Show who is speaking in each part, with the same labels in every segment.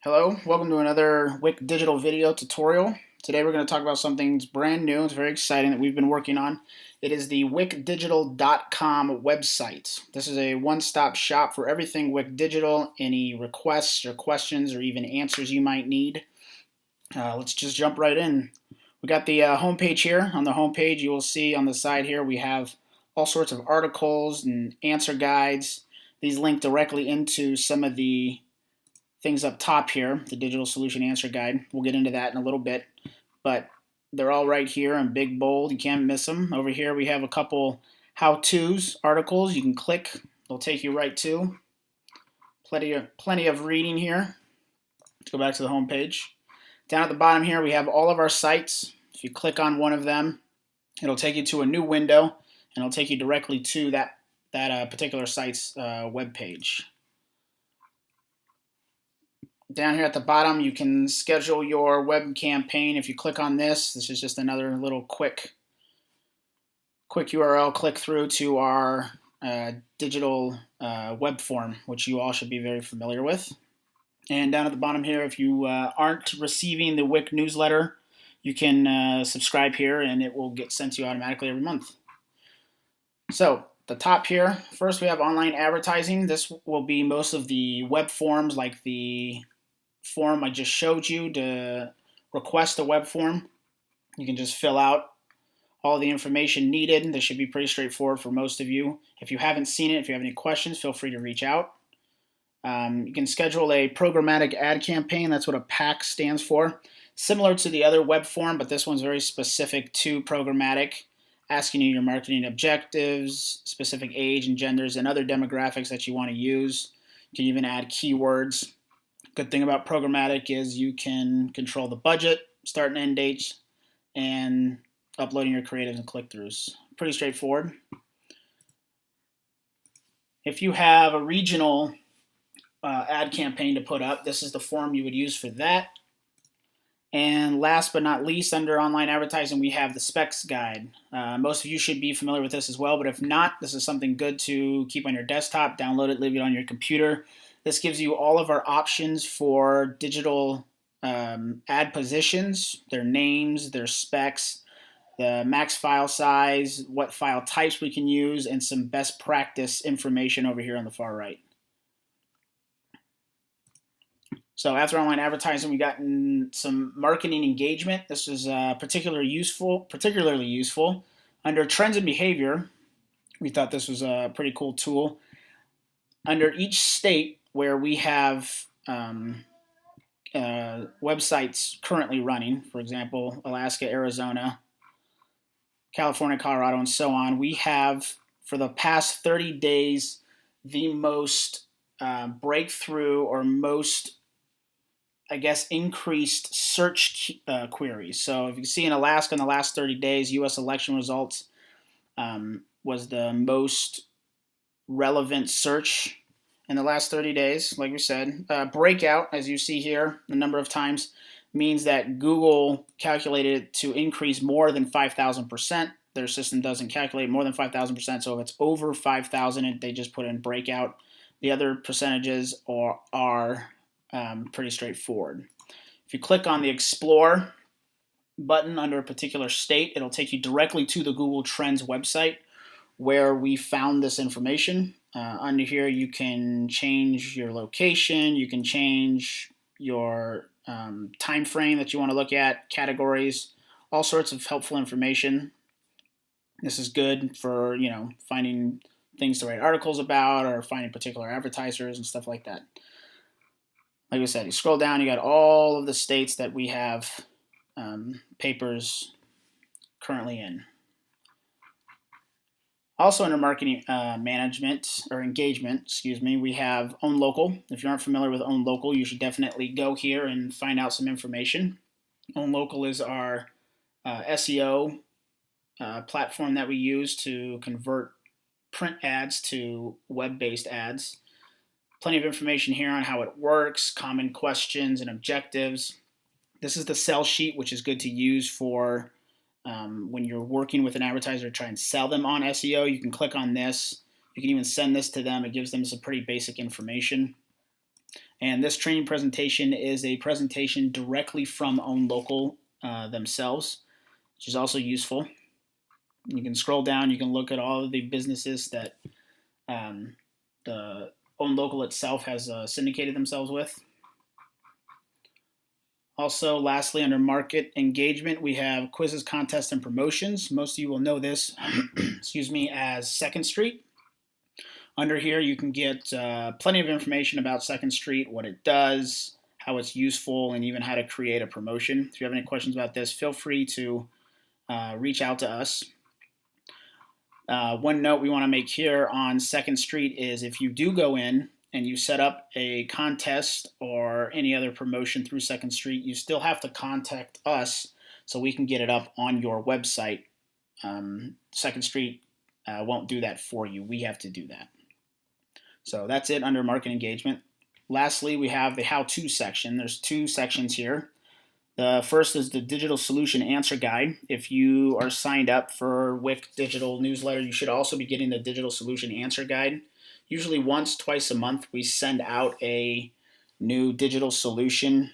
Speaker 1: Hello, welcome to another Wick digital video tutorial. Today we're going to talk about something that's brand new. It's very exciting that we've been working on. It is the wickdigital.com website. This is a one-stop shop for everything Wick Digital, any requests or questions or even answers you might need. Let's just jump right in. We got the homepage here. On the homepage you will see on the side here we have all sorts of articles and answer guides. These link directly into some of the things up top here, the Digital Solution Answer Guide. We'll get into that in a little bit, but they're all right here in big bold. You can't miss them. Over here we have a couple how-tos articles you can click. They'll take you right to. Plenty of reading here. Let's go back to the home page. Down at the bottom here we have all of our sites. If you click on one of them, it'll take you to a new window, and it'll take you directly to that particular site's web page. Down here at the bottom, you can schedule your web campaign. If you click on this is just another little quick URL click through to our digital web form, which you all should be very familiar with. And down at the bottom here, if you aren't receiving the Wick newsletter, you can subscribe here and it will get sent to you automatically every month. So the top here, first we have online advertising. This will be most of the web forms, like the form I just showed you to request a web form. You can just fill out all the information needed. This should be pretty straightforward for most of you. If you haven't seen it, if you have any questions, feel free to reach out. You can schedule a programmatic ad campaign. That's what a PAC stands for. Similar to the other web form, but this one's very specific to programmatic, asking you your marketing objectives, specific age and genders, and other demographics that you want to use. You can even add keywords. Good thing about programmatic is you can control the budget, start and end dates, and uploading your creatives and click-throughs. Pretty straightforward. If you have a regional ad campaign to put up, this is the form you would use for that. And last but not least, under online advertising, we have the specs guide. Most of you should be familiar with this as well, but if not, this is something good to keep on your desktop, download it, leave it on your computer. This gives you all of our options for digital ad positions, their names, their specs, the max file size, what file types we can use, and some best practice information over here on the far right. So after online advertising, we got some marketing engagement. This is particularly useful. Under trends and behavior, we thought this was a pretty cool tool. Under each state where we have websites currently running, for example, Alaska, Arizona, California, Colorado, and so on, we have, for the past 30 days, the most breakthrough or most, I guess, increased search queries. So if you see in Alaska in the last 30 days, U.S. election results was the most relevant search in the last 30 days, like we said. Breakout, as you see here, the number of times, means that Google calculated it to increase more than 5,000%. Their system doesn't calculate more than 5,000%, so if it's over 5,000, they just put in breakout. The other percentages are pretty straightforward. If you click on the Explore button under a particular state, it'll take you directly to the Google Trends website where we found this information. Under here, you can change your location, you can change your time frame that you want to look at, categories, all sorts of helpful information. This is good for, finding things to write articles about or finding particular advertisers and stuff like that. Like I said, you scroll down, you got all of the states that we have papers currently in. Also under marketing management or engagement, we have Own Local. If you aren't familiar with Own Local, you should definitely go here and find out some information. Own Local is our SEO platform that we use to convert print ads to web-based ads. Plenty of information here on how it works, common questions and objectives. This is the sell sheet, which is good to use for when you're working with an advertiser to try and sell them on SEO. You can click on this. You can even send this to them. It gives them some pretty basic information. And this training presentation is a presentation directly from OwnLocal themselves, which is also useful. You can scroll down, you can look at all of the businesses that the OwnLocal itself has syndicated themselves with. Also, lastly, under market engagement, we have quizzes, contests, and promotions. Most of you will know this, excuse me, as Second Street. Under here, you can get plenty of information about Second Street, what it does, how it's useful, and even how to create a promotion. If you have any questions about this, feel free to reach out to us. One note we want to make here on Second Street is if you do go in and you set up a contest or any other promotion through Second Street, you still have to contact us so we can get it up on your website. Second Street won't do that for you. We have to do that. So that's it under market engagement. Lastly, we have the how-to section. There's two sections here. The first is the Digital Solution Answer Guide. If you are signed up for Wick Digital Newsletter, you should also be getting the Digital Solution Answer Guide. Usually once, twice a month, we send out a new digital solution,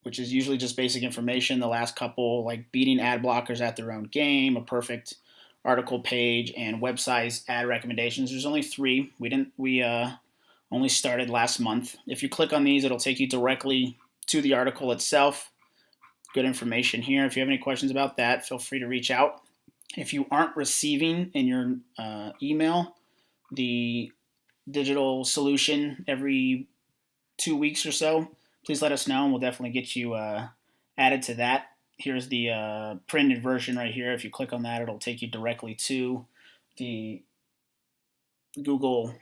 Speaker 1: which is usually just basic information. The last couple, like beating ad blockers at their own game, a perfect article page, and website ad recommendations. There's only 3. We only started last month. If you click on these, it'll take you directly to the article itself. Good information here. If you have any questions about that, feel free to reach out. If you aren't receiving in your email the digital solution every 2 weeks or so, please let us know and we'll definitely get you added to that. Here's the printed version right here. If you click on that, it'll take you directly to the Google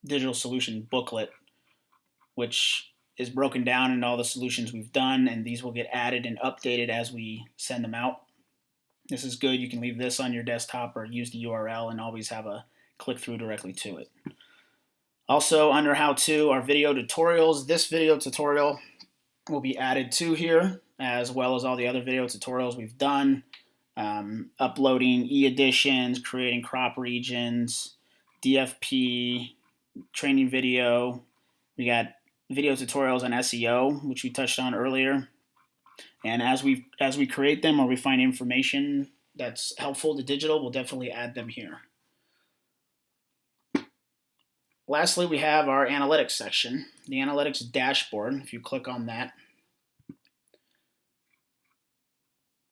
Speaker 1: digital solution booklet, which is broken down in all the solutions we've done, and these will get added and updated as we send them out. This is good. You can leave this on your desktop or use the URL and always have a click through directly to it. Also, under how to, our video tutorials. This video tutorial will be added to here, as well as all the other video tutorials we've done. Uploading e-editions, creating crop regions, DFP, training video. We got video tutorials on SEO, which we touched on earlier. And as we create them or we find information that's helpful to digital, we'll definitely add them here. Lastly, we have our analytics section, the analytics dashboard. If you click on that,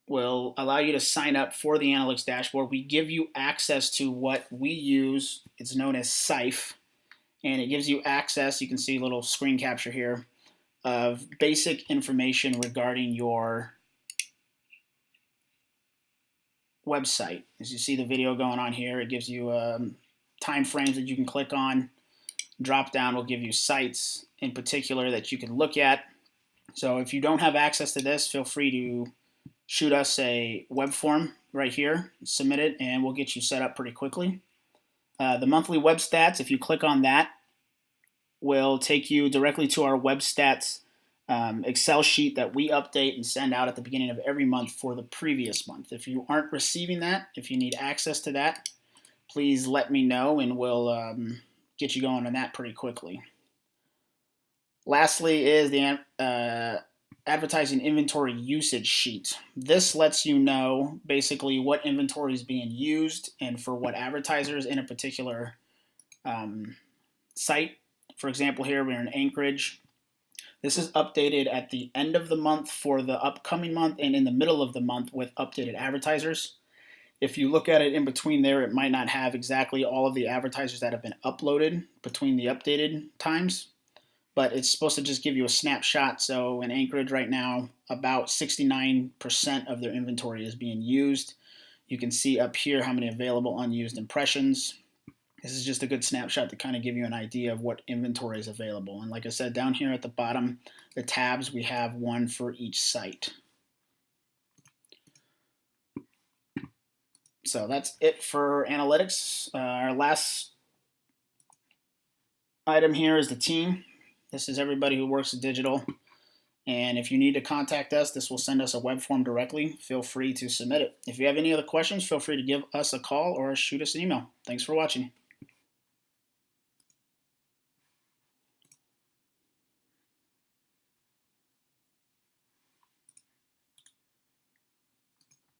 Speaker 1: will allow you to sign up for the analytics dashboard. We give you access to what we use. It's known as SIFE, and it gives you access. You can see a little screen capture here of basic information regarding your website. As you see the video going on here, it gives you time frames that you can click on. Drop down will give you sites in particular that you can look at. So if you don't have access to this, feel free to shoot us a web form right here, submit it, and we'll get you set up pretty quickly. The monthly web stats, if you click on that, will take you directly to our web stats Excel sheet that we update and send out at the beginning of every month for the previous month. If you aren't receiving that, if you need access to that, please let me know and we'll get you going on that pretty quickly. Lastly is the advertising inventory usage sheet. This lets you know basically what inventory is being used and for what advertisers in a particular site. For example, here we're in Anchorage. This is updated at the end of the month for the upcoming month and in the middle of the month with updated advertisers. If you look at it in between there, it might not have exactly all of the advertisers that have been uploaded between the updated times, but it's supposed to just give you a snapshot. So in Anchorage right now, about 69% of their inventory is being used. You can see up here how many available unused impressions. This is just a good snapshot to kind of give you an idea of what inventory is available. And like I said, down here at the bottom, the tabs, we have one for each site. So that's it for analytics. Our last item here is the team. This is everybody who works at digital. And if you need to contact us, this will send us a web form directly. Feel free to submit it. If you have any other questions, feel free to give us a call or shoot us an email. Thanks for watching.